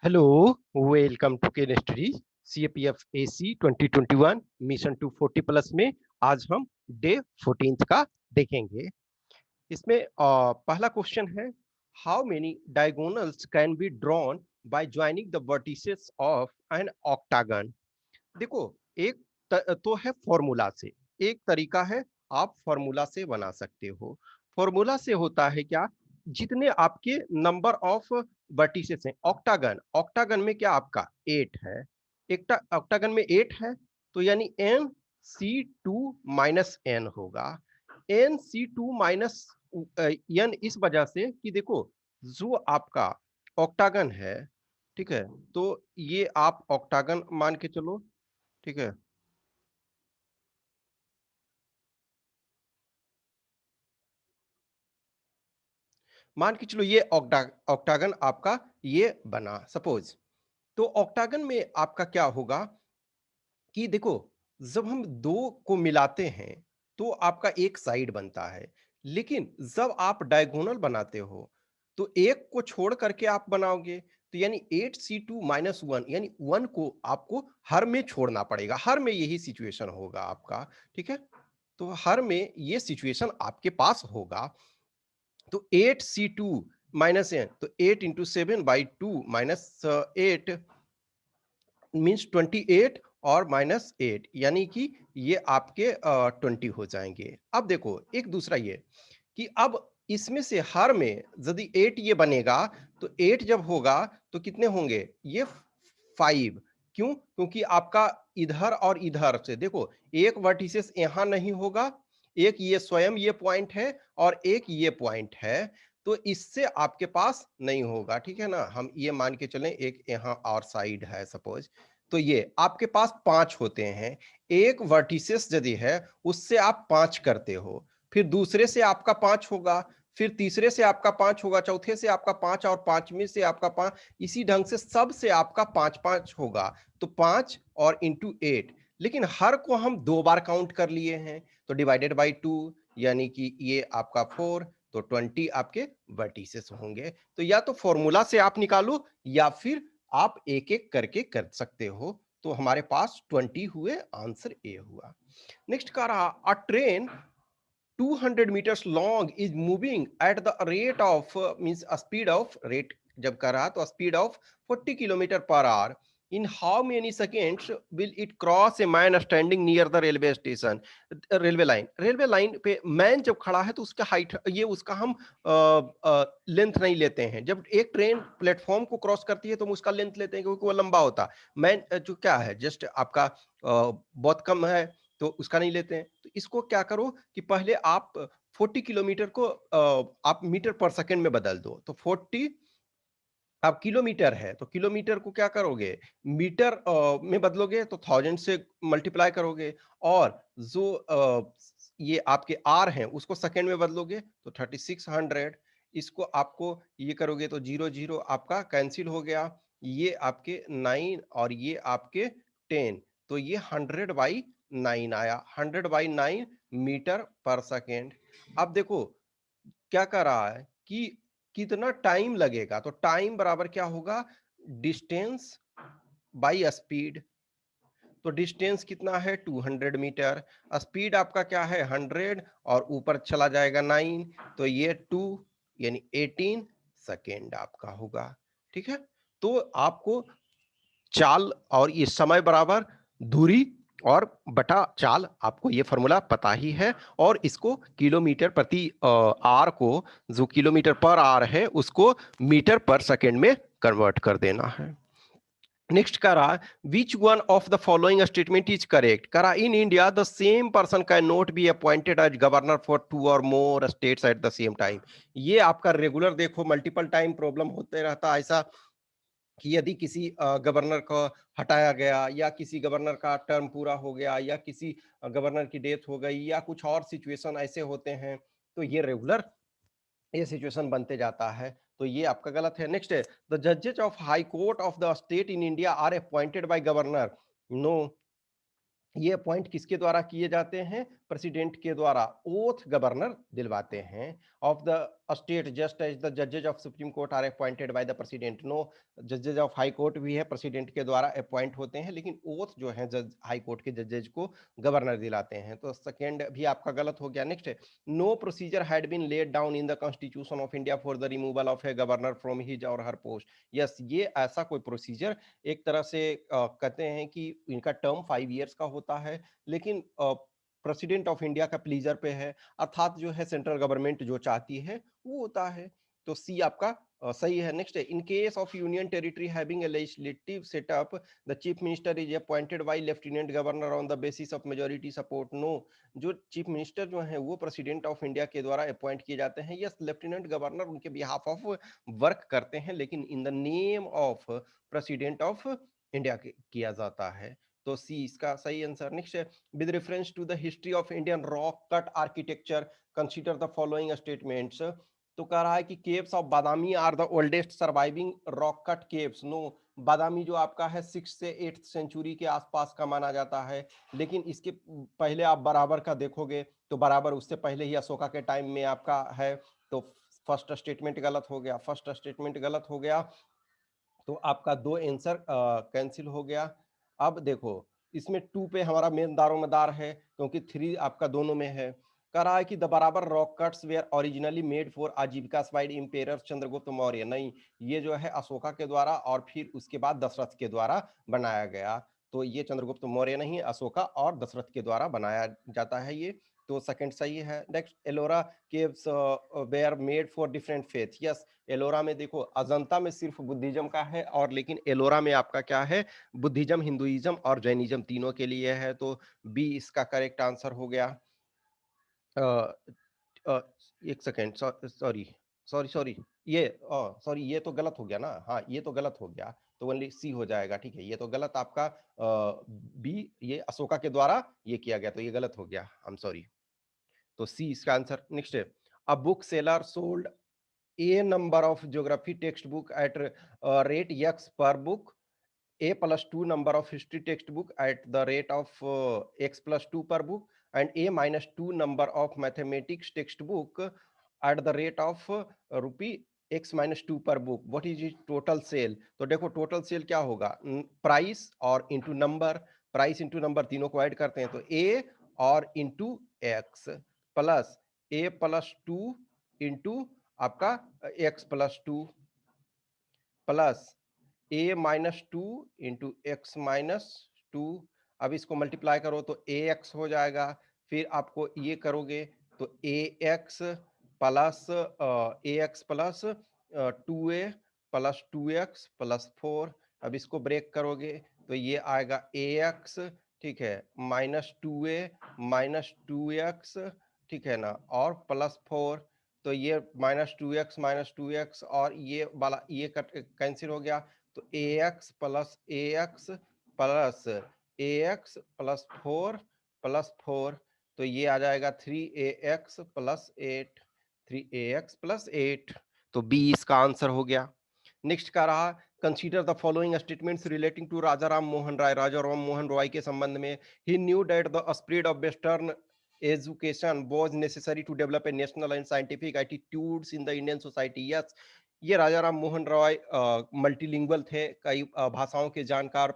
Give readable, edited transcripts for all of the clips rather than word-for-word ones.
Hello, welcome to chemistry CAPF AC 2021 mission to 40 plus में आज हम डे 14 का देखेंगे। इसमें पहला क्वेश्चन है, how many diagonals can be drawn by joining the vertices of an octagon. देखो, एक तो है फॉर्मूला से, एक तरीका है आप फॉर्मूला से बना सकते हो। फॉर्मूला से होता है क्या, जितने आपके नंबर ऑफ वर्टिसेस हैं, ऑक्टागन ऑक्टागन में क्या आपका 8 है, एक ऑक्टागन में 8 है, तो यानी NC2 - N होगा। NC2 - N इस वजह से कि देखो, जो आपका ऑक्टागन है, ठीक है, तो ये आप ऑक्टागन मान के चलो, ठीक है। मान के चलो ये ऑक्टागन आपका ये बना सपोज। तो ऑक्टागन में आपका क्या होगा कि देखो, जब हम दो को मिलाते हैं तो आपका एक साइड बनता है, लेकिन जब आप डायगोनल बनाते हो तो एक को छोड़ करके आप बनाओगे, तो यानी 8C2 - 1 यानी 1 को आपको हर में छोड़ना पड़ेगा। हर में यही सिचुएशन होगा आपका, ठीक है। तो हर में ये सिचुएशन आपके पास होगा। तो 8C2 - N, तो 8 × 7/2 - 8 मीन्स 28 और -8, यानी कि ये आपके 20 हो जाएंगे। अब देखो एक दूसरा ये कि अब इसमें से हर में यदि 8 ये बनेगा, तो 8 जब होगा तो कितने होंगे ये 5। क्यों? क्योंकि आपका इधर और इधर से देखो, एक वर्टिसेस यहां नहीं होगा, एक ये स्वयं ये पॉइंट है और एक ये पॉइंट है, तो इससे आपके पास नहीं होगा, ठीक है ना। हम ये मान के चलें एक यहां और साइड है सपोज, तो ये आपके पास 5 होते हैं। एक वर्टिसेस यदि है उससे आप 5 करते हो, फिर दूसरे से आपका 5 होगा, फिर तीसरे से आपका 5 होगा, चौथे से आपका 5 और पांचवें से आपका 5, इसी ढंग से सब से आपका 5-5 होगा। तो 5 और इंटू 8, लेकिन हर को हम 2 बार काउंट कर लिए हैं, तो डिवाइडेड बाई 2, यानी कि ये आपका 4, तो 20 आपके वर्टिसेस होंगे। तो या तो फॉर्मूला से आप निकालो या फिर आप एक एक करके कर सकते हो। तो हमारे पास 20 हुए, आंसर ए हुआ। नेक्स्ट कह रहा, अ train 200 meters long is moving at the rate of means a speed of rate, जब कर रहा तो speed of 40 kilometre per hour, in how many seconds will it cross a man standing near the railway station. Railway line पे man जब खड़ा है तो उसका हाइट, ये उसका हम लेंथ नहीं लेते हैं। जब एक ट्रेन प्लेटफॉर्म को क्रॉस करती है तो हम उसका लेंथ लेते हैं क्योंकि वो लंबा होता है। मैन जो क्या है जस्ट आपका बहुत कम है, तो उसका नहीं लेते हैं। तो इसको क्या करो कि पहले आप 40 किलोमीटर को आप मीटर पर सेकंड में बदल दो, तो 40 अब किलोमीटर है तो किलोमीटर को क्या करोगे, मीटर में बदलोगे तो 1000 से मल्टीप्लाई करोगे, और जो ये आपके आर हैं उसको सेकंड में बदलोगे तो 3600। इसको आपको ये करोगे तो 00 आपका कैंसिल हो गया, ये आपके 9 और ये आपके 10, तो ये 100/9 आया, 100/9 मीटर पर सेकेंड। अब देखो क्या कर रहा है कि कितना टाइम लगेगा, तो टाइम बराबर क्या होगा, डिस्टेंस बाई स्पीड। तो डिस्टेंस कितना है 200 मीटर, स्पीड आपका क्या है 100 और ऊपर चला जाएगा 9, तो ये 2 यानी 18 सेकेंड आपका होगा, ठीक है। तो आपको चाल और ये समय बराबर दूरी और बटा चाल, आपको ये फॉर्मूला पता ही है, और इसको किलोमीटर प्रति आर को, जो किलोमीटर पर आर है उसको मीटर पर सेकेंड में कन्वर्ट कर देना है। नेक्स्ट करा, which one of the following statement is correct. करा, in India the same person can not be appointed as governor for 2 or more states at the same time. ये आपका regular देखो multiple time problem होते रहता है ऐसा, कि यदि किसी गवर्नर को हटाया गया या किसी गवर्नर का टर्म पूरा हो गया या किसी गवर्नर की डेथ हो गई या कुछ और सिचुएशन ऐसे होते हैं, तो ये रेगुलर ये सिचुएशन बनते जाता है, तो ये आपका गलत है। नेक्स्ट है, द जजेस of high court of the state in India are appointed by governor. No, ये अपॉइंट किसके द्वारा किए जाते हैं, प्रेसिडेंट के द्वारा ओथ गवर्नर दिलवाते हैं of the state, just as the जजेज of Supreme Court are appointed by the president. No, जजेज ऑफ हाई कोर्ट भी है प्रेसिडेंट के द्वारा अपॉइंट होते हैं, लेकिन ओथ जो है जज हाई कोर्ट के जजेज को गवर्नर दिलाते हैं। तो सेकेंड भी आपका गलत हो गया। नेक्स्ट है, no procedure had been laid down in the constitution of India for the removal of a governor from his or her post. Yes, ये ऐसा कोई प्रोसीजर एक तरह से कहते हैं कि इनका टर्म 5 ईयर्स का होता है, लेकिन प्रेसिडेंट ऑफ इंडिया का प्लीजर पे है, अर्थात जो है सेंट्रल गवर्नमेंट जो चाहती है वो होता है। तो सी आपका सही है। नेक्स्ट है, in case of union territory having a legislative setup the chief minister is appointed by lieutenant governor on the basis of majority support. No, जो चीफ मिनिस्टर जो है वो प्रेसिडेंट ऑफ इंडिया के द्वारा अपॉइंट किए जाते हैं। यस, लेफ्टिनेंट गवर्नर उनके बिहाफ ऑफ वर्क करते हैं, लेकिन in the name of president of India किया जाता है। तो सी इसका सही आंसर। नेक्स्ट है, with reference to the history of Indian rock cut architecture consider the following statements. तो कह रहा है कि caves of Badami are the oldest surviving rock cut caves. No, Badami जो आपका है 6 से 8th सेंचुरी के आसपास का माना जाता है, लेकिन इसके पहले आप बराबर का देखोगे तो बराबर उससे पहले ही अशोका के टाइम में आपका है। तो फर्स्ट स्टेटमेंट गलत हो गया, फर्स्ट स्टेटमेंट गलत हो गया, तो आपका 2 आंसर कैंसिल हो गया। अब देखो, इसमें 2 पे हमारा मेन दारोमदार है, क्योंकि 3 आपका दोनों में है। कह रहा है कि the Barabar rock cuts were originally made for Ajivika by emperor Chandragupta Maurya. नहीं, ये जो है अशोका के द्वारा और फिर उसके बाद दशरथ के द्वारा बनाया गया। तो ये चंद्रगुप्त मौर्य नहीं, अशोका और दशरथ के द्वारा बनाया जाता है ये। तो सेकंड सही है। Next, Ellora caves were made for different faith. Yes, Ellora में देखो, अजंता में सिर्फ बुद्धिज्म का है, और लेकिन एलोरा में आपका क्या है, बुद्धिज्म, हिंदुइज्म और जैनिज्म तीनों के लिए है। तो बी इसका करेक्ट आंसर हो गया। अ, अ, एक सेकेंड, सॉरी सॉरी सॉरी, ये सॉरी, ये तो गलत हो गया ना। हाँ, ये तो गलत हो गया, तो ओनली सी हो जाएगा। ठीक है, ये तो गलत आपका बी, ये अशोका के द्वारा ये किया गया, तो ये गलत हो गया, आई एम सॉरी। तो सी इसका आंसर। नेक्स्ट है, a book seller sold a number of geography textbook at rate x per book, a plus 2 number of history textbook at the rate of x plus 2 per book, and a minus 2 number of mathematics textbook at the rate of rupee x minus 2 per book. What is its total sale? तो देखो, total sale क्या होगा, price और into number, price into number तीनों को add करते हैं, तो a और into x plus a plus 2 into आपका x plus 2 plus a minus 2 into x minus 2। अब इसको मल्टीप्लाई करो तो ax हो जाएगा, फिर आपको ये करोगे तो ax plus ax plus 2a plus 2x plus 4। अब इसको ब्रेक करोगे तो ये आएगा ax, ठीक है, माइनस 2a माइनस 2x, ठीक है ना, और प्लस 4। तो ये माइनस टू एक्स और ये वाला ये कट कैंसिल हो गया, तो ए एक्स प्लस ए एक्स प्लस 4 तो ये आ जाएगा 3ax प्लस 8, 3ax प्लस 8। तो बी इसका आंसर हो गया। नेक्स्ट का रहा, consider the following statements relating to Raja Ram Mohan Roy. Raja Ram Mohan Roy के संबंध में, he knew that the spread of western education was necessary to develop a national and scientific attitudes in the Indian society. Yes, ये राजा Ram Mohan Roy multilingual थे, कई भाषाओं के जानकार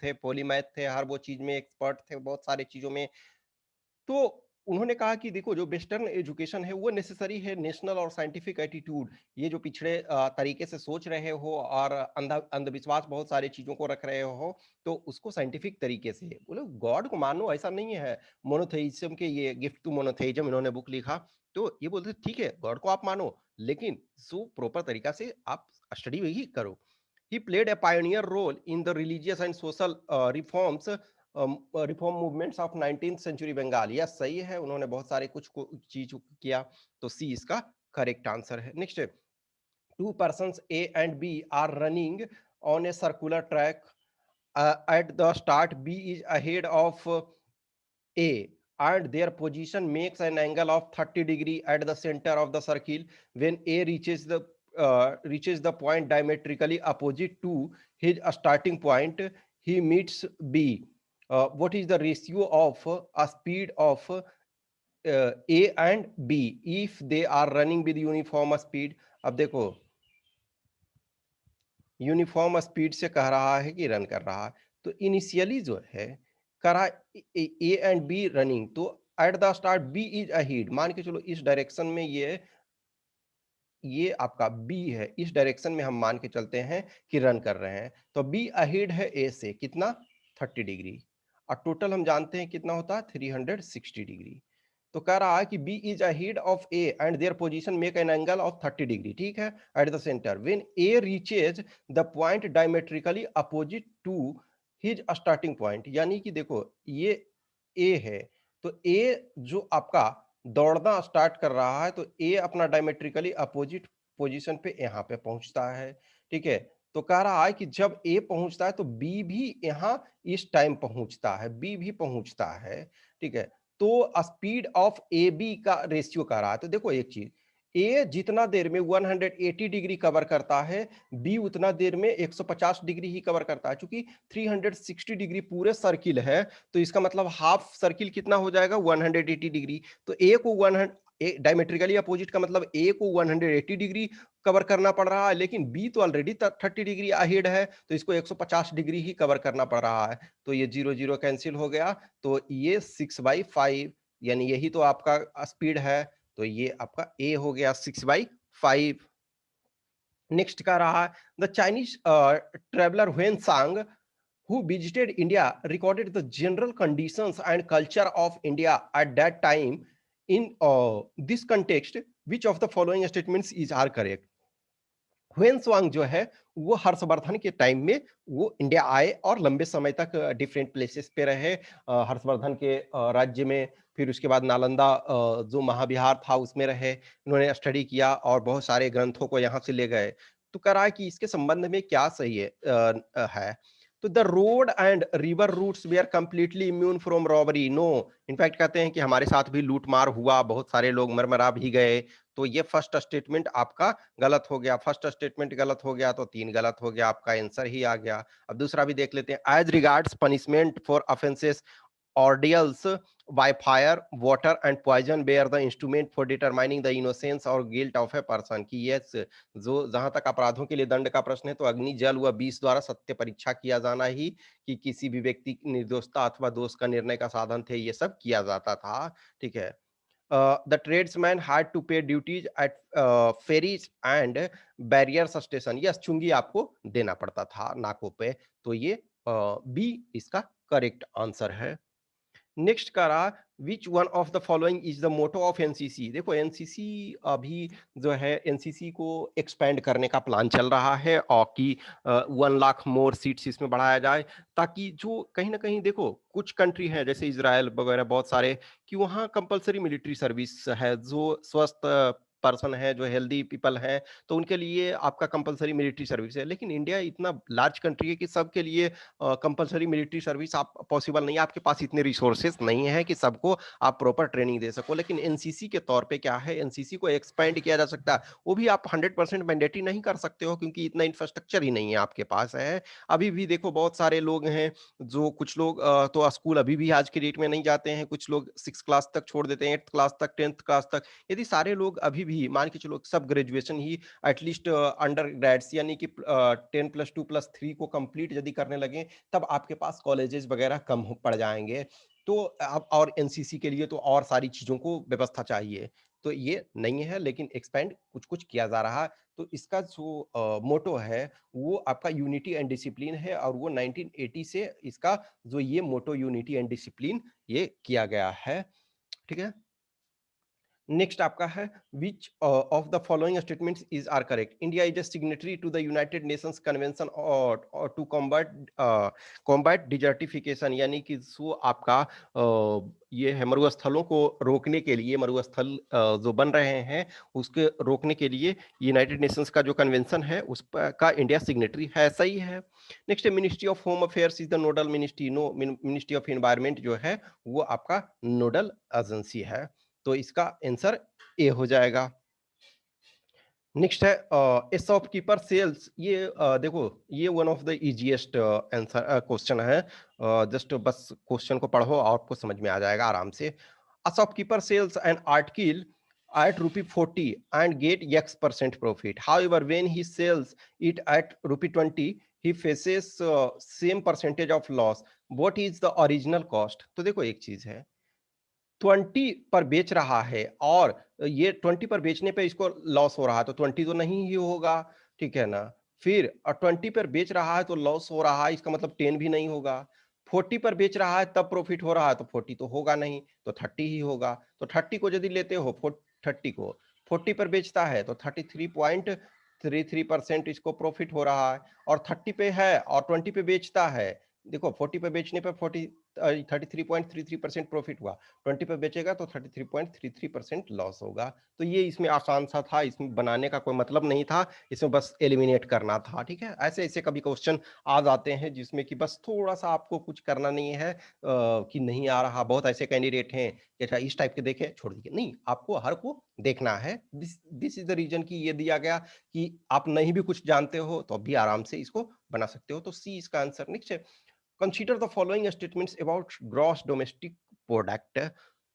थे, पॉलीमैथ थे, हर वो चीज में एक्सपर्ट थे, बहुत सारे चीजों में। तो उन्होंने कहा कि देखो, जो वेस्टर्न एजुकेशन है वो नेसेसरी है, नेशनल और साइंटिफिक एटीट्यूड, ये जो पिछड़े तरीके से सोच रहे हो और अंधविश्वास बहुत सारी चीजों को रख रहे हो, तो उसको साइंटिफिक तरीके से बोले, गॉड को मानो, ऐसा नहीं है। मोनोथेइज्म के ये गिफ्ट टू मोनोथेइज्म इन्होंने बुक लिखा, तो ये बोलते ठीक है, गॉड को आप मानो, लेकिन सो प्रॉपर तरीका से आप स्टडी ही करो। He played a pioneer role in the religious and social reforms reform movements of 19th century Bengal. यह सही है, उन्होंने बहुत सारे कुछ चीज किया, तो सी इसका करेक्ट आंसर है। Next, two persons A and B are running on a circular track, at the start b is ahead of a and their position makes an angle of 30 degree at the center of the circle. When a reaches the point diametrically opposite to his starting point, he meets b. What is the ratio of a speed of A and B if they are running with uniform speed. अब देखो uniform speed से कह रहा है कि run कर रहा है, तो इनिशियली जो है करा ए एंड बी रनिंग, तो at the start B is ahead, मान के चलो इस डायरेक्शन में ये आपका बी है, इस डायरेक्शन में हम मान के चलते हैं कि रन कर रहे हैं, तो बी अहीड है ए से कितना 30 डिग्री, और टोटल हम जानते हैं कितना होता है 360 डिग्री। तो कह रहा है कि B is ahead of A and their position make an angle of 30 degree, ठीक है, at the centre when A reaches the point diametrically opposite to his starting point. यानी कि देखो ये ए है, तो ए जो आपका दौड़ना स्टार्ट कर रहा है, तो ए अपना डायमेट्रिकली अपोजिट पोजीशन पे यहाँ पे पहुंचता है, ठीक है। तो कह रहा है कि जब ए पहुंचता है तो बी भी यहाँ इस टाइम पहुंचता है, बी भी पहुंचता है, ठीक है। तो स्पीड ऑफ ए बी का रेशियो कह रहा है, तो देखो एक चीज, ए जितना देर में 180 डिग्री कवर करता है, बी उतना देर में 150 डिग्री ही कवर करता है। चूंकि 360 डिग्री पूरे सर्किल है, तो इसका मतलब हाफ सर्किल कितना हो जाएगा 180 डिग्री। तो ए को 100 डायमेट्रिकली अपोजिट का मतलब ए को 180 डिग्री कवर करना पड़ रहा है, लेकिन बी तो ऑलरेडी 30 डिग्री अहेड है, तो इसको 150 डिग्री ही कवर करना पड़ रहा है। तो ये 0 0 कैंसिल हो गया, तो ये 6/5 यानी यही तो आपका स्पीड है, तो ये आपका ए हो गया 6/5। नेक्स्ट का रहा द चाइनीज ट्रेवलर हुएन सांग who visited India recorded the general conditions and culture of India at that time. In this context, which of the following statements is are correct? Hiuen Tsang जो है वो हर्षवर्धन के time में वो India आए और लंबे समय तक डिफरेंट प्लेसेस पे रहे, हर्षवर्धन के राज्य में, फिर उसके बाद नालंदा जो महाविहार था उसमें रहे, इन्होंने स्टडी किया और बहुत सारे ग्रंथों को यहाँ से ले गए। तो कह रहा है कि इसके संबंध में क्या सही है। तो the road and river routes we are completely immune from robbery, no. In fact कहते हैं कि हमारे साथ भी लूट मार हुआ, बहुत सारे लोग मरमरा भी गए। तो ये फर्स्ट स्टेटमेंट आपका गलत हो गया, फर्स्ट स्टेटमेंट गलत हो गया तो 3 गलत हो गया, आपका आंसर ही आ गया। अब दूसरा भी देख लेते हैं, as regards punishment for offences ordeals by fire, water and poison were the instrument for determining the innocence or guilt of a person। कि yes, जो जहां तक अपराधों के लिए दंड का प्रश्न है, तो अग्नि, जल व विष द्वारा सत्य परीक्षा किया जाना ही कि किसी भी व्यक्ति की निर्दोषता अथवा दोष का निर्णय का साधन थे, ये सब किया जाता था, ठीक है। The tradesman had to pay duties at ferries and barriers station। Yes, चुंगी आपको देना पड़ता था नाकों पे, तो ये बी इसका करेक्ट आंसर है। नेक्स्ट करा which one of the following is the motto of NCC. देखो एनसीसी अभी जो है एनसीसी को एक्सपेंड करने का प्लान चल रहा है, और कि 1 लाख मोर सीट्स इसमें बढ़ाया जाए, ताकि जो कहीं ना कहीं देखो कुछ कंट्री है जैसे इजराइल वगैरह बहुत सारे, कि वहाँ कंपलसरी मिलिट्री सर्विस है, जो स्वस्थ पर्सन है, जो हेल्दी पीपल है, तो उनके लिए आपका कंपलसरी मिलिट्री सर्विस है। लेकिन इंडिया इतना लार्ज कंट्री है कि सबके लिए कंपलसरी मिलिट्री सर्विस आप पॉसिबल नहीं है, आपके पास इतने रिसोर्सेज नहीं है कि सबको आप प्रॉपर ट्रेनिंग दे सको। लेकिन एनसीसी के तौर पे क्या है, एनसीसी को एक्सपेंड किया जा सकता है, वो भी आप 100% मैंडेटरी नहीं कर सकते हो, क्योंकि इतना इंफ्रास्ट्रक्चर ही नहीं है आपके पास है। अभी भी देखो बहुत सारे लोग हैं, जो कुछ लोग तो स्कूल अभी भी आज के डेट में नहीं जाते हैं, कुछ लोग 6 क्लास तक छोड़ देते हैं, 8th क्लास तक, 10th क्लास तक। यदि सारे लोग अभी भी मान के चलो सब ग्रेजुएशन ही एटलीस्ट अंडर ग्रेड्स यानी कि 10+2+3 को कंप्लीट यदि करने लगे, तब आपके पास कॉलेजेस वगैरह कम पड़ जाएंगे। तो अब और एनसीसी के लिए तो और सारी चीजों को व्यवस्था चाहिए, तो ये नहीं है, लेकिन एक्सपेंड कुछ कुछ किया जा रहा है। तो इसका जो मोटो है वो आपका यूनिटी एंड डिसिप्लिन है, और वो 1980 से इसका जो ये मोटो यूनिटी एंड डिसिप्लिन ये किया गया है, ठीक है। नेक्स्ट आपका है which of the following statements is are correct. India is a signatory to the United Nations convention और टू कॉम्बैट डिजर्टिफिकेशन। यानी कि जो आपका ये है मरुस्थलों को रोकने के लिए, मरुस्थल जो बन रहे हैं उसके रोकने के लिए यूनाइटेड नेशंस का जो कन्वेंशन है का इंडिया सिग्नेटरी है, सही है। Next ministry of home affairs is the nodal ministry, no. Ministry of environment जो है वो आपका नोडल एजेंसी है, तो इसका आंसर ए हो जाएगा। नेक्स्ट है ए शॉपकीपर सेल्स। ये देखो ये one of the easiest answer question है, जस्ट बस क्वेश्चन को पढ़ो और आपको समझ में आ जाएगा आराम से। A shopkeeper sells an article at rupee 40 and get X% profit. However, when he sells it at rupee 20, he faces same percentage of loss. What is the original cost? तो देखो एक चीज है, 20 पर बेच रहा है और ये 20 पर बेचने पे इसको लॉस हो रहा है, तो 20 तो नहीं ही होगा, ठीक है ना? फिर 20 पर बेच रहा है तो लॉस हो रहा है, इसका मतलब 10 भी नहीं होगा। 40 पर बेच रहा है तब प्रॉफिट हो रहा है, तो 40 तो होगा नहीं, तो 30 ही होगा। तो 30 को यदि लेते हो, 30 को 40 पर बेचता है तो 33.33% इसको प्रॉफिट हो रहा है, और 30 पे है और 20 पे बेचता है। देखो 40 पे बेचने पे 33.33% प्रॉफिट हुआ, 20 पे बेचेगा तो 33.33% लॉस होगा। तो ये इसमें आसान सा था, इसमें बनाने का कोई मतलब नहीं था, इसमें बस एलिमिनेट करना था, ठीक है? ऐसे-ऐसे कभी क्वेश्चन आ जाते हैं जिसमें कि बस थोड़ा-सा आपको कुछ करना नहीं है, कि नहीं आ रहा, बहुत ऐसे कैंडिडेट हैं कि अच्छा इस टाइप के देखे छोड़ दिए। नहीं, आपको हर को देखना है। This this is the reason कि ये दिया गया कि आप नहीं भी कुछ जानते हो तो भी आराम से इसको बना सकते हो। तो सी इसका आंसर। नेक्स्ट है, consider the following statements about gross domestic product.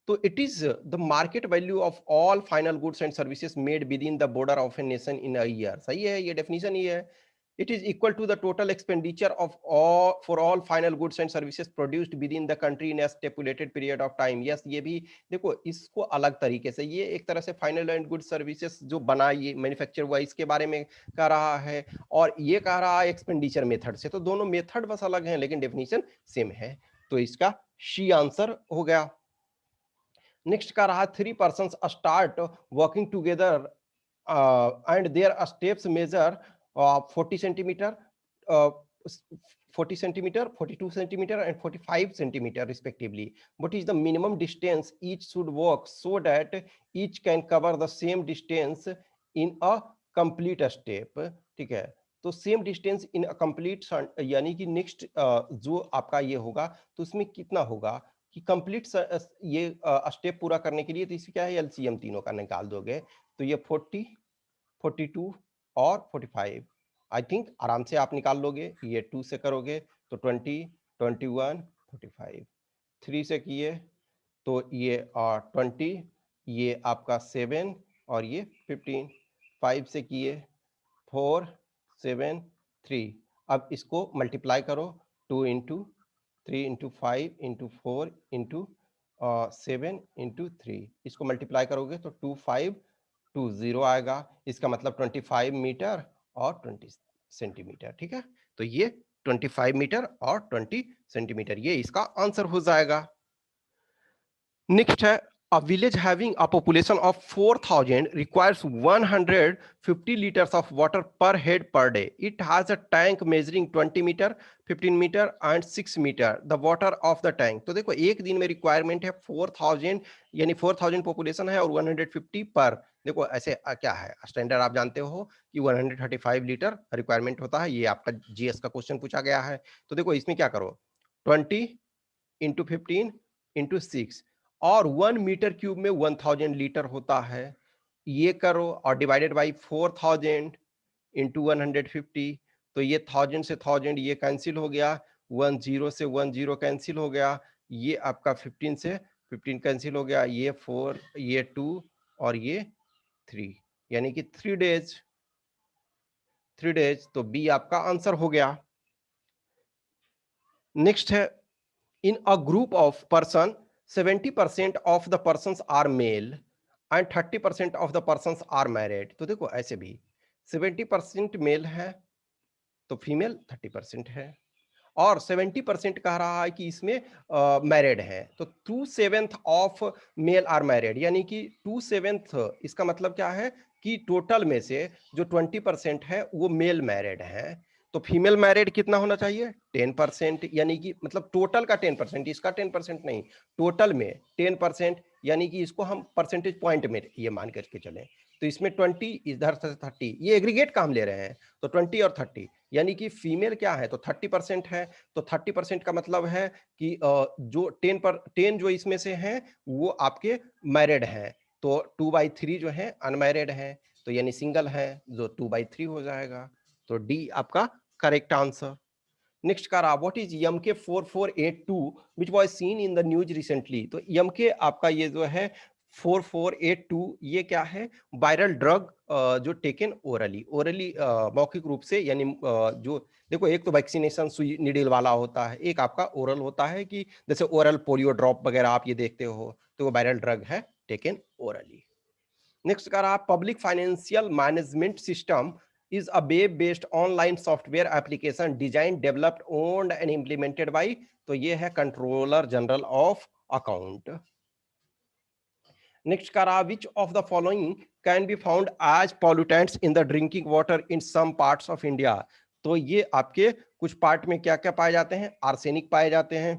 So it is the market value of all final goods and services made within the border of a nation in a year. सही है, ये definition ही है. It is equal to the total expenditure of all for all final goods and services produced within the country in a stipulated period of time. Yes, ये भी देखो, इसको अलग तरीके से, ये एक तरह से फाइनल एंड गुड सर्विसेज जो बना, ये मैन्युफैक्चर हुआ, इसके बारे में कह रहा है, और ये कह रहा है एक्सपेंडिचर मेथड से। तो दोनों मेथड बस अलग हैं लेकिन डेफिनेशन सेम है, तो इसका शी आंसर हो गया। नेक्स्ट कह रहा है, 3 persons start working together and their steps measure 40 centimeter, uh, 40 centimeter, 42 centimeter, and 45 centimeter respectively. What is the minimum distance each should walk so that each can cover the same distance in a complete step? ठीक है, तो same distance in complete, यानी कि next जो आपका ये होगा तो उसमें कितना होगा कि कंप्लीट ये स्टेप पूरा करने के लिए, तो इसमें क्या है, एलसीएम तीनों का निकाल दोगे तो ये 40, 42 और 45 आई थिंक आराम से आप निकाल लोगे। ये 2 से करोगे तो 20, 21, 45, 3 से किए तो ये 20, ये आपका 7 और ये 15, 5 से किए 4, 7, 3। अब इसको मल्टीप्लाई करो, 2 into 3 into 5 into 4 into 7 into 3, इसको मल्टीप्लाई करोगे तो 2520 आएगा। इसका मतलब 25 मीटर और 20 सेंटीमीटर, ठीक है? तो ये 25 मीटर और 20 सेंटीमीटर, ये इसका आंसर हो जाएगा। नेक्स्ट है, a village having a population of 4000 requires 150 liters of water per head per day. It has a tank measuring 20 meter, 15 meter and 6 meter. The water of the tank, तो देखो एक दिन में रिक्वायरमेंट है 4000, यानी 4000 पॉपुलेशन है और 150 पर, देखो ऐसे क्या है स्टैंडर्ड, आप जानते हो कि 135 लीटर रिक्वायरमेंट होता है, ये आपका जीएस का क्वेश्चन पूछा गया है। तो देखो इसमें क्या करो, 20 इंटू 15 इंटू 6, और 1 मीटर क्यूब में 1000 लीटर होता है, ये करो और डिवाइडेड बाई 4000 इंटू 150, तो ये 1000 से 1000 ये कैंसिल हो गया, 10 से 10 कैंसिल हो गया, ये आपका 15 से 15 कैंसिल हो गया, ये 4, ये 2 और ये 3, यानी कि 3 डेज, 3 डेज, तो बी आपका आंसर हो गया। नेक्स्ट है, in a group of person 70% of the persons are male and 30% of the persons are married। तो देखो ऐसे भी 70% मेल है तो फीमेल 30% है, और 70% कह रहा है कि इसमें मैरिड है, तो 2/7 ऑफ मेल आर मैरिड, यानी कि 2/7, इसका मतलब क्या है कि टोटल में से जो 20% है वो मेल मैरिड है, तो फीमेल मैरिड कितना होना चाहिए, 10%, यानी कि मतलब टोटल का 10%, इसका 10% नहीं, टोटल में 10%, यानी कि इसको हम परसेंटेज पॉइंट में ये मान करके चलें, तो इसमें 20 इधर से 30, ये एग्रीगेट का हम ले रहे हैं, तो 20 और 30, यानी कि फीमेल क्या है तो 30% है, तो 30% का मतलब है कि जो 10 जो इसमें से हैं वो आपके मैरिड हैं, तो 2/3 जो है अनमैरिड है, तो यानी सिंगल है, जो 2/3 हो जाएगा, तो डी आपका करेक्ट आंसर। नेक्स्ट करा व्हाट इज यमके 4482 which was seen in the news recently. तो यमके आपका ये जो है 4482 ये क्या है, वायरल ड्रग जो टेकन ओरली, ओरली मौखिक रूप से, यानी जो देखो एक तो वैक्सीनेशन सुई निडिल वाला होता है, एक आपका ओरल होता है कि जैसे ओरल पोलियो ड्रॉप वगैरह आप ये देखते हो, तो वो वायरल ड्रग है टेकन ओरली। नेक्स्ट करा public financial management system is a web-based online software application designed, developed, owned and implemented by, तो ये है controller general of account. Next करा which of the following can be found as pollutants in the drinking water in some parts of India। तो ये आपके कुछ part में क्या क्या पाए जाते हैं, आर्सेनिक पाए जाते हैं,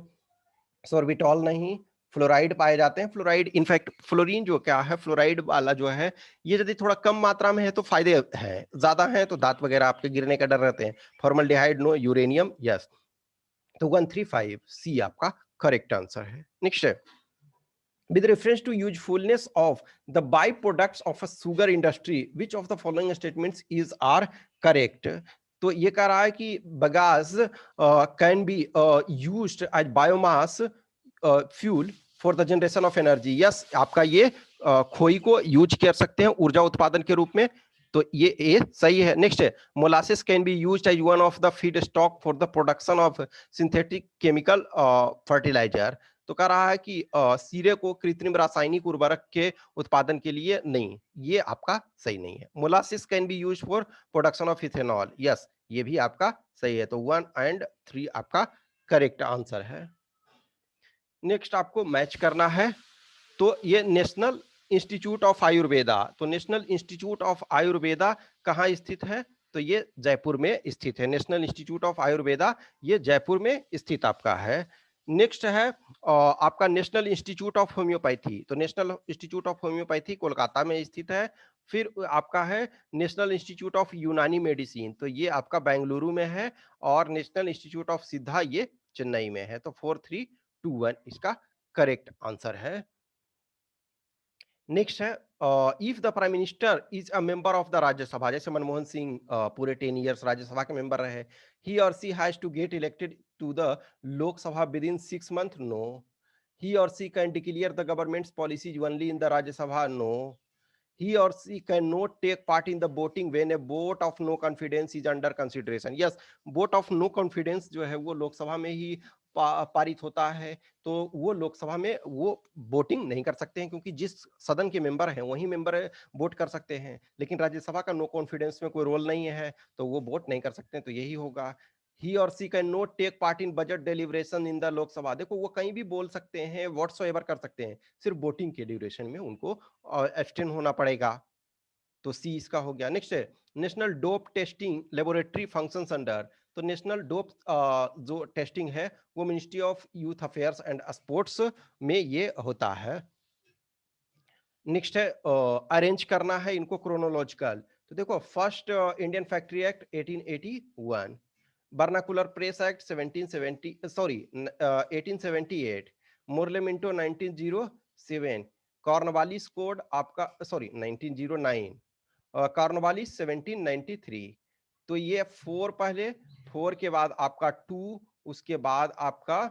सोर्बिटॉल नहीं, फ्लोराइड पाए जाते हैं। फ्लोराइड इनफैक्ट फ्लोरीन जो क्या है, फ्लोराइड वाला जो है, ये यदि थोड़ा कम मात्रा में है तो फायदे हैं, ज्यादा है तो दांत वगैरह आपके गिरने का डर रहते हैं। Formaldehyde no, uranium yes. तो 135 सी आपका करेक्ट आंसर है। नेक्स्ट है with reference to usefulness of the byproducts of a sugar industry which of the following statements is are correct। तो ये कह रहा है कि bagasse can be used as biomass fuel for the generation of energy. Yes, आपका ये खोई को यूज कर सकते हैं ऊर्जा उत्पादन के रूप में, तो ये सही है। नेक्स्ट है molasses can be used as one of the feedstock for the production of synthetic chemical fertiliser. तो कह रहा है कि सीरे को कृत्रिम रासायनिक उर्वरक के उत्पादन के लिए नहीं, ये आपका सही नहीं है। Molasses can be used for production of ethanol, yes ये भी आपका सही है। तो 1 एंड 3 आपका करेक्ट आंसर है। नेक्स्ट आपको मैच करना है, तो ये नेशनल इंस्टीट्यूट ऑफ आयुर्वेदा, तो नेशनल इंस्टीट्यूट ऑफ आयुर्वेदा कहाँ स्थित है, तो ये जयपुर में स्थित है। नेशनल इंस्टीट्यूट ऑफ आयुर्वेदा ये जयपुर में स्थित आपका है। नेक्स्ट है आपका नेशनल इंस्टीट्यूट ऑफ होम्योपैथी, तो national institute of homeopathy Kolkata में स्थित है। फिर आपका है नेशनल इंस्टीट्यूट ऑफ यूनानी मेडिसिन, तो ये आपका बेंगलुरु में है। और नेशनल इंस्टीट्यूट ऑफ सिद्धा ये चेन्नई में है। तो 4321 इसका करेक्ट आंसर है। नेक्स्ट है if the prime minister is a member of the Rajya Sabha, जैसे मनमोहन सिंह पूरे 10 इयर्स राज्यसभा के मेंबर रहे, he or she has to get elected to the Lok Sabha within 6 months, no. He or she can declare the government's policies only in the Rajya Sabha, no. he or she cannot take part in the voting when a vote of no confidence is under consideration। yes, vote of no confidence जो है वो लोकसभा में ही पारित होता है, तो वो लोकसभा में वो वोटिंग नहीं कर सकते हैं, क्योंकि जिस सदन के मेंबर हैं वही मेंबर वोट कर सकते हैं। लेकिन राज्यसभा का नो कॉन्फिडेंस में कोई रोल नहीं है, तो वो वोट नहीं कर सकते हैं, तो यही होगा। He or she can not take part in budget deliberation in the Lok Sabha, देखो वो कहीं भी बोल सकते हैं, व्हाट्सएवर कर सकते हैं, सिर्फ वोटिंग के ड्यूरेशन में उनको एब्सटेन होना पड़ेगा। तो सी इसका हो गया। नेक्स्ट है national dope testing laboratory functions under, तो नेशनल डोप जो टेस्टिंग है वो ministry of youth affairs and sports में ये होता है। नेक्स्ट है अरेंज करना है इनको क्रोनोलॉजिकल, तो देखो first Indian factory act 1881, vernacular press act 1770 sorry 1878, Morley Minto 1907, Cornwallis code आपका सॉरी 1909, कॉर्नवालिस 1793। तो ये 4 पहले, 4 के बाद आपका 2, उसके बाद आपका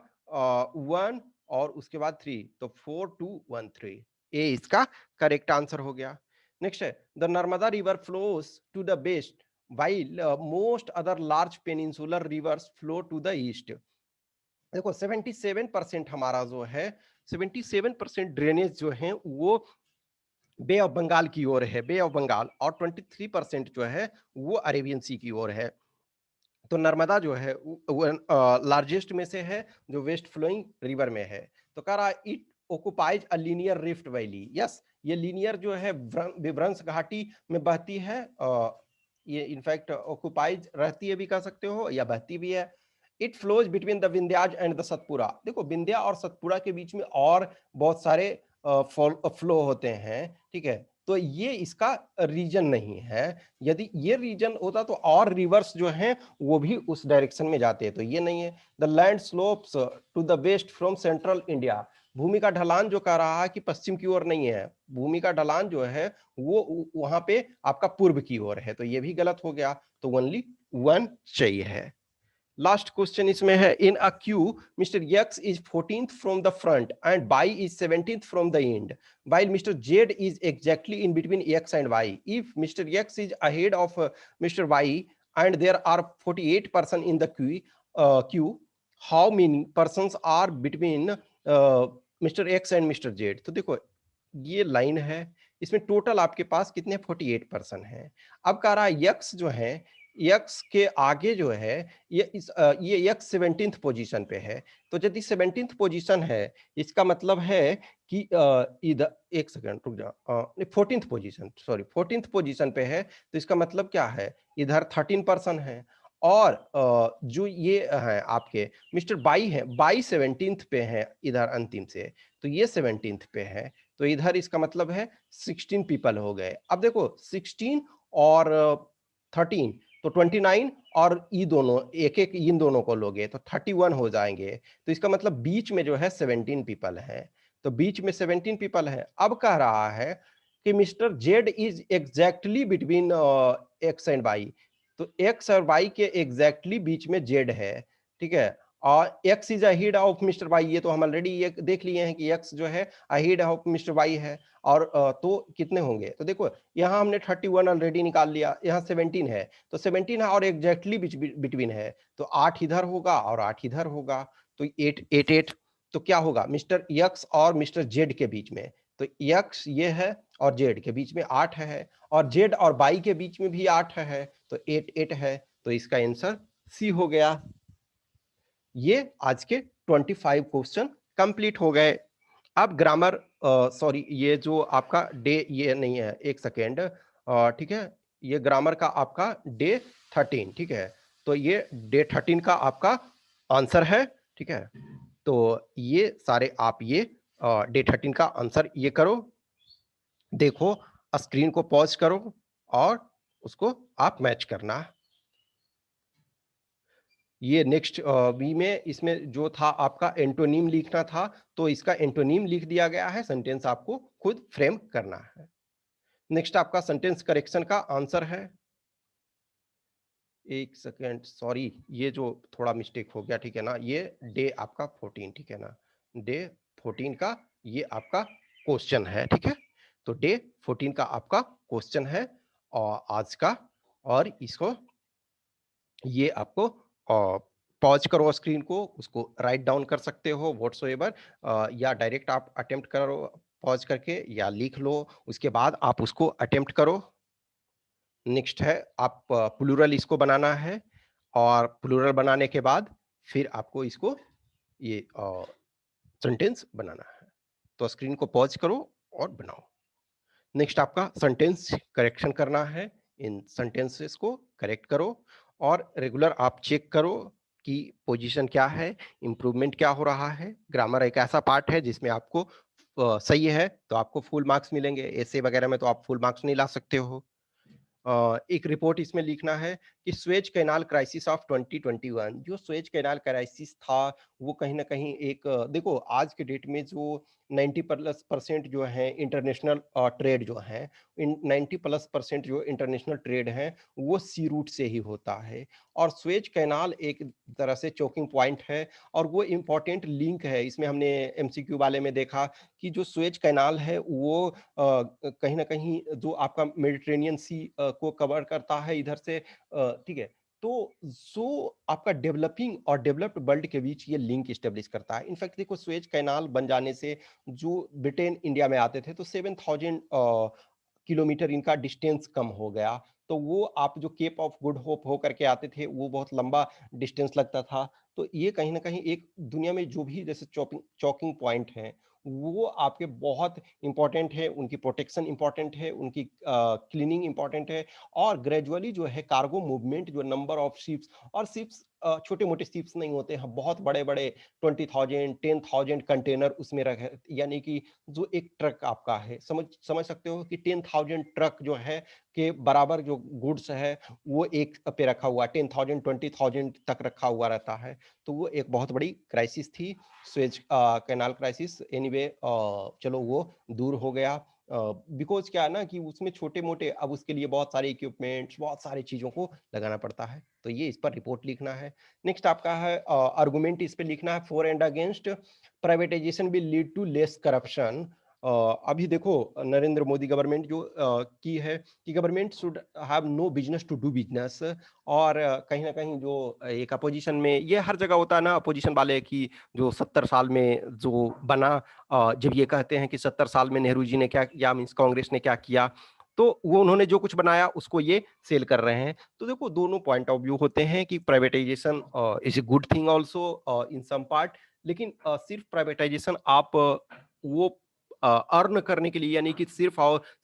1 और उसके बाद 3, तो 4213 ए इसका करेक्ट आंसर हो गया। नेक्स्ट है the Narmada river flows to the west while most other large peninsular rivers flow to the east। देखो 77% हमारा जो है 77% ड्रेनेज जो है वो बे ऑफ बंगाल की ओर है, बे ऑफ बंगाल, और 23% जो है वो अरेबियन सी की ओर है। तो नर्मदा जो है वो लार्जेस्ट में से है जो वेस्ट फ्लोइंग रिवर में है। तो कह रहा it occupies a linear rift valley, yes ये लीनियर जो है विभ्रंश घाटी में बहती है, ये इनफैक्ट ओकुपाइज रहती है भी कह सकते हो, या बहती भी है। It flows between the Vindhyas and the Satpura, देखो विंध्या और सतपुरा के बीच में और बहुत सारे फ्लो होते हैं, ठीक है। तो ये इसका रीजन नहीं है, यदि ये रीजन होता तो और रिवर्स जो हैं वो भी उस डायरेक्शन में जाते हैं, तो ये नहीं है। The land slopes to the west from central India, भूमि का ढलान जो कह रहा है कि पश्चिम की ओर नहीं है, भूमि का ढलान जो है वो वहां पे आपका पूर्व की ओर है, तो ये भी गलत हो गया। तो ओनली 1 चाहिए है। लास्ट क्वेश्चन इसमें है, in a queue Mister X is 14th from the front and Y is 17th from the end, while Mr. Z is exactly in between X and Y. If Mr. X is ahead of Mr. Y and there are 48 person in the queue, how many persons are between Mr. X and Mr. Z? तो देखो ये line है, इसमें total आपके पास कितने 48 person हैं। अब कह रहा है यक्स जो है, यक्स के आगे जो है ये यक्स 17th पोजीशन पे है। तो यदि 17th पोजीशन है, इसका मतलब है कि इधर एक सेकंड रुक जाओ, 14th position, sorry 14th position पे है, तो इसका मतलब क्या है, इधर 13 पर्सन है। और जो ये है आपके मिस्टर बाई है, बाई 17th पे है इधर अंतिम से, तो ये 17th पे है, तो इधर इसका मतलब है 16 पीपल हो गए। अब देखो 16 और 13 तो 29 और ये दोनों एक एक इन दोनों को लोगे तो 31 हो जाएंगे। तो इसका मतलब बीच में जो है 17 पीपल है, तो बीच में 17 पीपल है। अब कह रहा है कि mister Z is exactly between X and Y, तो एक्स और वाई के एग्जैक्टली बीच में जेड है, ठीक है। और X is ahead of mister Y, ये तो हम ऑलरेडी ये देख लिए हैं कि एक्स जो है अहेड ऑफ मिस्टर वाई है। और तो कितने होंगे, तो देखो यहाँ हमने 31 ऑलरेडी निकाल लिया, यहाँ 17 है, तो 17 है और एग्जैक्टली बिटवीन है, तो 8 इधर होगा और 8 इधर होगा, तो 8 8 8। तो क्या होगा मिस्टर यक्स और मिस्टर जेड के बीच में, तो यक्स ये है और जेड के बीच में 8 है, और जेड और बाई के बीच में भी 8 है, तो 8 8 है। तो इसका आंसर सी हो गया। ये आज के 25 क्वेश्चन कंप्लीट हो गए। अब ग्रामर, सॉरी ये जो आपका डे ये नहीं है, एक सेकेंड, ठीक है, ये ग्रामर का आपका डे 13, ठीक है, तो ये डे 13 का आपका आंसर है, ठीक है। तो ये सारे आप ये डे 13 का आंसर ये करो, देखो, स्क्रीन को पॉज करो और उसको आप मैच करना। ये नेक्स्ट बी में इसमें जो था आपका एंटोनीम लिखना था, तो इसका एंटोनीम लिख दिया गया है, सेंटेंस आपको खुद फ्रेम करना है। नेक्स्ट आपका सेंटेंस करेक्शन का आंसर है, एक सेकेंड, सॉरी ये जो थोड़ा मिस्टेक हो गया, ठीक है ना, ये डे आपका 14, ठीक है ना, डे 14 का ये आपका क्वेश्चन है, ठीक है। तो डे 14 का आपका क्वेश्चन है और आज का, और इसको ये आपको पॉज करो स्क्रीन को, उसको राइट डाउन कर सकते हो व्हाट्सोएवर, या डायरेक्ट आप अटेम्प्ट करो पॉज करके, या लिख लो, उसके बाद आप उसको अटेम्प्ट करो। नेक्स्ट है आप प्लूरल इसको बनाना है, और प्लूरल बनाने के बाद फिर आपको इसको ये सेंटेंस बनाना है। तो स्क्रीन को पॉज करो और बनाओ। नेक्स्ट आपका सेंटेंस करेक्शन करना है, इन सेंटेंसेस को करेक्ट करो, और रेगुलर आप चेक करो कि पोजीशन क्या है, इंप्रूवमेंट क्या हो रहा है। ग्रामर एक ऐसा पार्ट है जिसमें आपको सही है तो आपको फुल मार्क्स मिलेंगे, ऐसे वगैरह में तो आप फुल मार्क्स नहीं ला सकते हो। एक रिपोर्ट इसमें लिखना है कि स्वेज कैनाल क्राइसिस ऑफ 2021, जो स्वेज कैनाल क्राइसिस था वो कहीं ना कहीं एक देखो आज के डेट में जो 90+ % जो है इंटरनेशनल ट्रेड जो है, इन 90+% जो इंटरनेशनल ट्रेड है वो सी रूट से ही होता है, और स्वेज कैनाल एक तरह से चोकिंग पॉइंट है, और वो इम्पोर्टेंट लिंक है। इसमें हमने एमसीक्यू वाले में देखा कि जो स्वेज कैनाल है वो कहीं ना कहीं जो आपका मेडिटेरेनियन सी को कवर करता है इधर से, ठीक है। तो जो आपका डेवलपिंग और डेवलप्ड वर्ल्ड के बीच ये लिंक स्टेब्लिश करता है। इनफैक्ट देखो स्वेज कैनाल बन जाने से जो ब्रिटेन इंडिया में आते थे तो 7,000 किलोमीटर इनका डिस्टेंस कम हो गया। तो वो आप जो केप ऑफ गुड होप हो करके आते थे वो बहुत लंबा डिस्टेंस लगता था। तो ये कहीं ना कहीं एक दुनिया में जो भी जैसे चॉकिंग पॉइंट है वो आपके बहुत इंपॉर्टेंट है, उनकी प्रोटेक्शन इंपॉर्टेंट है, उनकी क्लीनिंग इंपॉर्टेंट है, और ग्रेजुअली जो है कार्गो मूवमेंट, जो नंबर ऑफ शिप्स, और शिप्स छोटे मोटे शिप्स नहीं होते हैं, बहुत बड़े बड़े 20,000 10,000 कंटेनर उसमें रखे, यानी कि जो एक ट्रक आपका है, समझ समझ सकते हो कि 10,000 ट्रक जो है के बराबर जो गुड्स है वो एक पे रखा हुआ, 10,000 20,000 तक रखा हुआ रहता है। तो वो एक बहुत बड़ी क्राइसिस थी, स्वेज कैनाल क्राइसिस। एनीवे चलो वो दूर हो गया। बिकॉज क्या है ना कि उसमें छोटे मोटे अब उसके लिए बहुत सारे इक्विपमेंट्स बहुत सारी चीजों को लगाना पड़ता है, तो ये इस पर रिपोर्ट लिखना है। नेक्स्ट आपका है आर्गुमेंट, इस पे लिखना है for and against privatisation will lead to less corruption. अभी देखो नरेंद्र मोदी गवर्नमेंट जो की है कि government should have no business to do business, और कहीं ना कहीं जो एक अपोजिशन में ये हर जगह होता है ना, अपोजिशन वाले की जो 70 साल में जो बना, जब ये कहते हैं कि 70 साल में नेहरू जी ने क्या किया, मीन्स कांग्रेस ने क्या किया, तो वो उन्होंने जो कुछ बनाया उसको ये सेल कर रहे हैं। तो देखो दोनों पॉइंट ऑफ व्यू होते हैं कि privatisation is a good thing also in some part, लेकिन सिर्फ प्राइवेटाइजेशन आप वो अर्न करने के लिए, यानी कि सिर्फ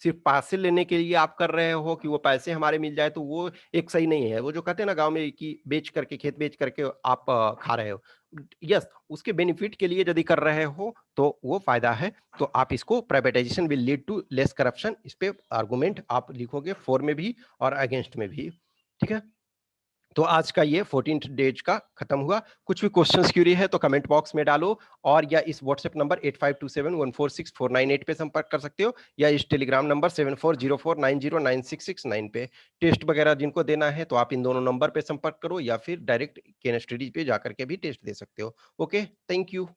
पैसे लेने के लिए आप कर रहे हो कि वो पैसे हमारे मिल जाए, तो वो एक सही नहीं है। वो जो कहते हैं ना गांव में कि बेच करके, खेत बेच करके आप खा रहे हो, यस, उसके बेनिफिट के लिए यदि कर रहे हो तो वो फायदा है। तो आप इसको privatisation will lead to less corruption, इस पे आर्गुमेंट आप लिखोगे फॉर में भी और अगेंस्ट में भी। ठीक है, तो आज का ये 14 डेज का खत्म हुआ। कुछ भी क्वेश्चंस क्यूरी है तो कमेंट बॉक्स में डालो, और या इस व्हाट्सएप नंबर 8527146498 पे संपर्क कर सकते हो, या इस टेलीग्राम नंबर 7404909669 पे। टेस्ट वगैरह जिनको देना है तो आप इन दोनों नंबर पे संपर्क करो, या फिर डायरेक्ट केमिस्ट्री पे जाकर के भी टेस्ट दे सकते हो। Okay, thank you.